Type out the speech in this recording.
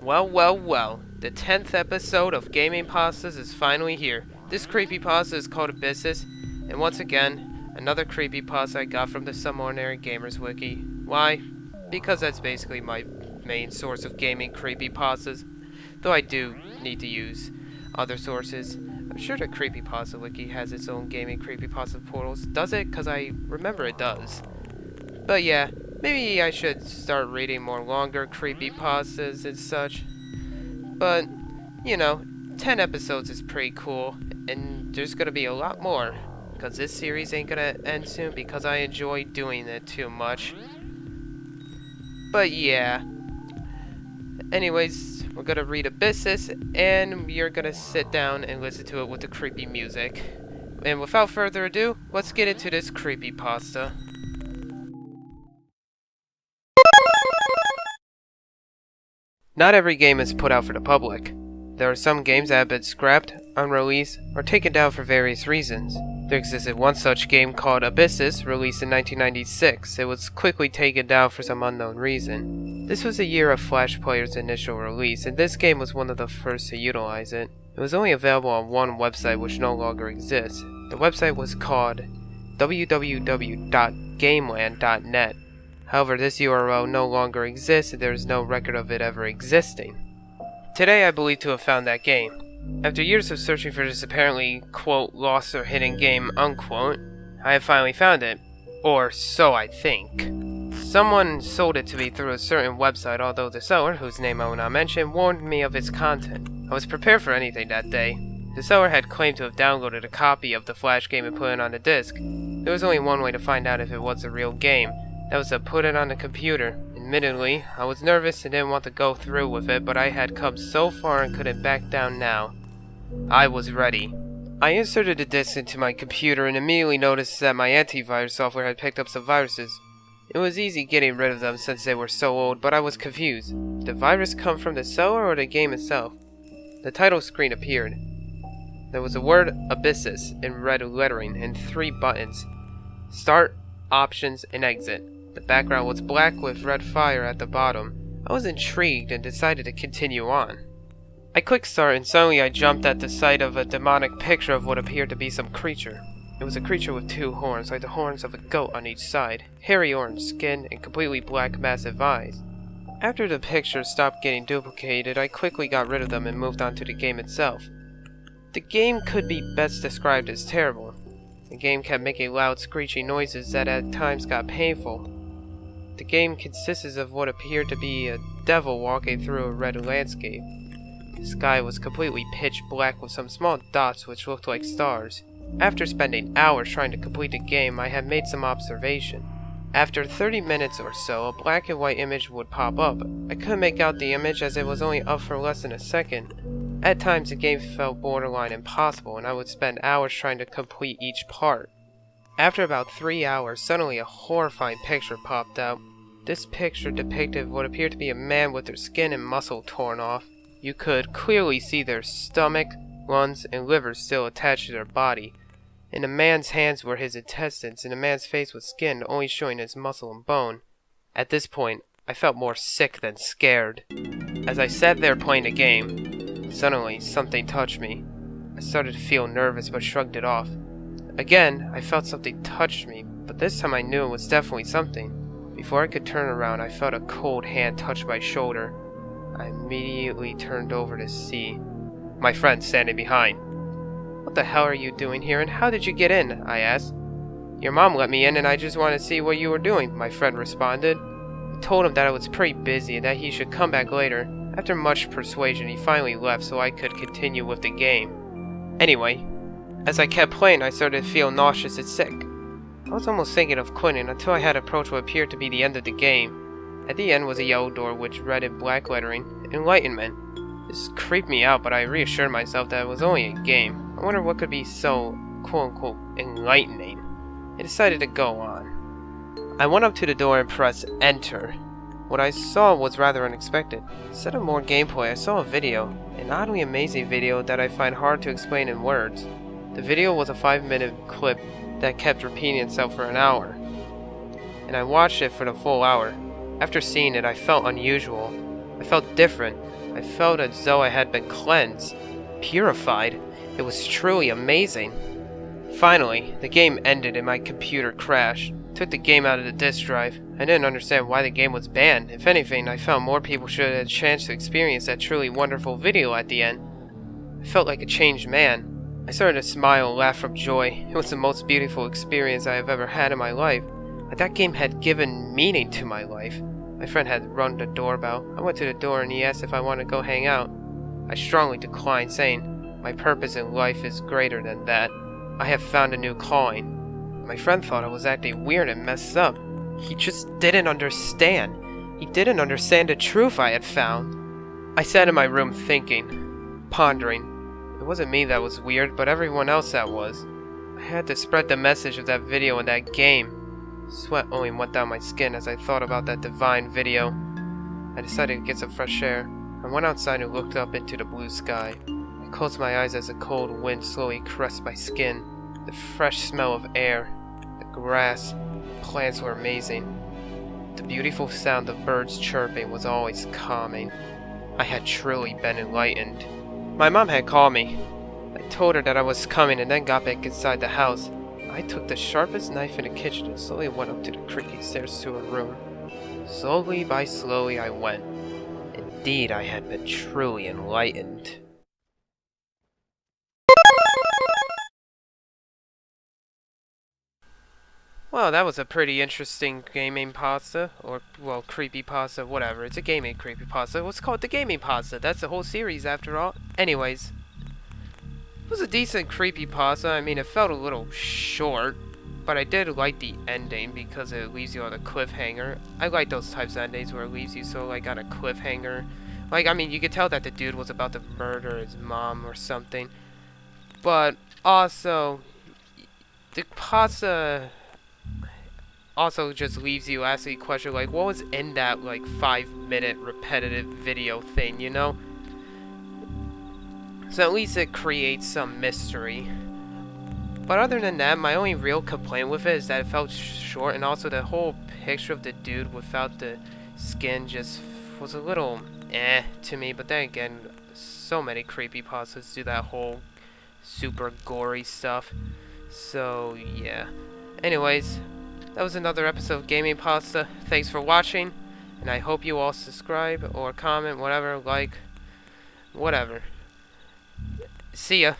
Well, the 10th episode of GamingPasta's is finally here. This creepypasta is called Abyssus, and once again, another creepypasta I got from the Some Ordinary Gamers wiki. Why? Because that's basically my main source of gaming creepypastas, though I do need to use other sources. I'm sure the creepypasta wiki has its own gaming creepypasta portals. Does it? Because I remember it does. But yeah, maybe I should start reading more longer creepypastas and such. But, 10 episodes is pretty cool, and there's gonna be a lot more, because this series ain't gonna end soon because I enjoy doing it too much. But yeah. Anyways, we're gonna read Abyssus, and you're gonna sit down and listen to it with the creepy music. And without further ado, let's get into this creepypasta. Not every game is put out for the public. There are some games that have been scrapped, unreleased, or taken down for various reasons. There existed one such game called Abyssus, released in 1996. It was quickly taken down for some unknown reason. This was the year of Flash Player's initial release, and this game was one of the first to utilize it. It was only available on one website which no longer exists. The website was called www.gameland.net. However, this URL no longer exists and there is no record of it ever existing. Today I believe to have found that game. After years of searching for this apparently, quote, lost or hidden game, unquote, I have finally found it. Or so I think. Someone sold it to me through a certain website, although the seller, whose name I will not mention, warned me of its content. I was prepared for anything that day. The seller had claimed to have downloaded a copy of the Flash game and put it on a disc. There was only one way to find out if it was a real game. That was to put it on the computer. Admittedly, I was nervous and didn't want to go through with it, but I had come so far and couldn't back down now. I was ready. I inserted the disc into my computer and immediately noticed that my antivirus software had picked up some viruses. It was easy getting rid of them since they were so old, but I was confused. Did the virus come from the seller or the game itself? The title screen appeared. There was the word Abyssus in red lettering and 3 buttons: Start, Options, and Exit. The background was black with red fire at the bottom. I was intrigued and decided to continue on. I clicked start and suddenly I jumped at the sight of a demonic picture of what appeared to be some creature. It was a creature with 2 horns, like the horns of a goat on each side, hairy orange skin, and completely black massive eyes. After the pictures stopped getting duplicated, I quickly got rid of them and moved on to the game itself. The game could be best described as terrible. The game kept making loud screeching noises that at times got painful. The game consisted of what appeared to be a devil walking through a red landscape. The sky was completely pitch black with some small dots which looked like stars. After spending hours trying to complete the game, I had made some observation. After 30 minutes or so, a black and white image would pop up. I couldn't make out the image as it was only up for less than a second. At times the game felt borderline impossible and I would spend hours trying to complete each part. After about 3 hours, suddenly a horrifying picture popped out. This picture depicted what appeared to be a man with their skin and muscle torn off. You could clearly see their stomach, lungs, and liver still attached to their body. In the man's hands were his intestines, and the man's face was skin only showing his muscle and bone. At this point, I felt more sick than scared. As I sat there playing the game, suddenly something touched me. I started to feel nervous but shrugged it off. Again, I felt something touch me, but this time I knew it was definitely something. Before I could turn around, I felt a cold hand touch my shoulder. I immediately turned over to see my friend standing behind. "What the hell are you doing here, and how did you get in?" I asked. "Your mom let me in, and I just wanted to see what you were doing," my friend responded. I told him that I was pretty busy and that he should come back later. After much persuasion, he finally left so I could continue with the game. Anyway, as I kept playing, I started to feel nauseous and sick. I was almost thinking of quitting until I had approached what appeared to be the end of the game. At the end was a yellow door which read in black lettering, Enlightenment. This creeped me out, but I reassured myself that it was only a game. I wondered what could be so, quote-unquote, enlightening. I decided to go on. I went up to the door and pressed Enter. What I saw was rather unexpected. Instead of more gameplay, I saw a video, an oddly amazing video that I find hard to explain in words. The video was a 5-minute clip that kept repeating itself for an hour, and I watched it for the full hour. After seeing it, I felt unusual. I felt different. I felt as though I had been cleansed, purified. It was truly amazing. Finally, the game ended and my computer crashed. Took the game out of the disk drive. I didn't understand why the game was banned. If anything, I felt more people should have had a chance to experience that truly wonderful video at the end. I felt like a changed man. I started to smile and laugh from joy. It was the most beautiful experience I have ever had in my life. Like that game had given meaning to my life. My friend had rung the doorbell. I went to the door and he asked if I wanted to go hang out. I strongly declined, saying, "My purpose in life is greater than that. I have found a new calling." My friend thought I was acting weird and messed up. He just didn't understand. He didn't understand the truth I had found. I sat in my room thinking, pondering. It wasn't me that was weird, but everyone else that was. I had to spread the message of that video and that game. Sweat only went down my skin as I thought about that divine video. I decided to get some fresh air. I went outside and looked up into the blue sky. I closed my eyes as a cold wind slowly caressed my skin. The fresh smell of air, the grass, the plants were amazing. The beautiful sound of birds chirping was always calming. I had truly been enlightened. My mom had called me. I told her that I was coming and then got back inside the house. I took the sharpest knife in the kitchen and slowly went up to the creaky stairs to her room. Slowly by slowly I went. Indeed, I had been truly enlightened. Well, that was a pretty interesting gaming pasta, or, well, creepy pasta, whatever. It's a gaming creepy pasta. What's called the gaming pasta? That's the whole series after all. Anyways, it was a decent creepy pasta. I mean, it felt a little short, but I did like the ending because it leaves you on a cliffhanger. I like those types of endings where it leaves you so, like, on a cliffhanger. Like, I mean, you could tell that the dude was about to murder his mom or something. But also, the pasta also just leaves you asking the question, like, what was in that, like, 5-minute repetitive video thing, you know? So at least it creates some mystery. But other than that, my only real complaint with it is that it felt short, and also the whole picture of the dude without the skin just was a little to me. But then again, so many creepypastas do that whole super gory stuff. So yeah. Anyways, that was another episode of Gaming Pasta. Thanks for watching, and I hope you all subscribe or comment, whatever, like, whatever. See ya.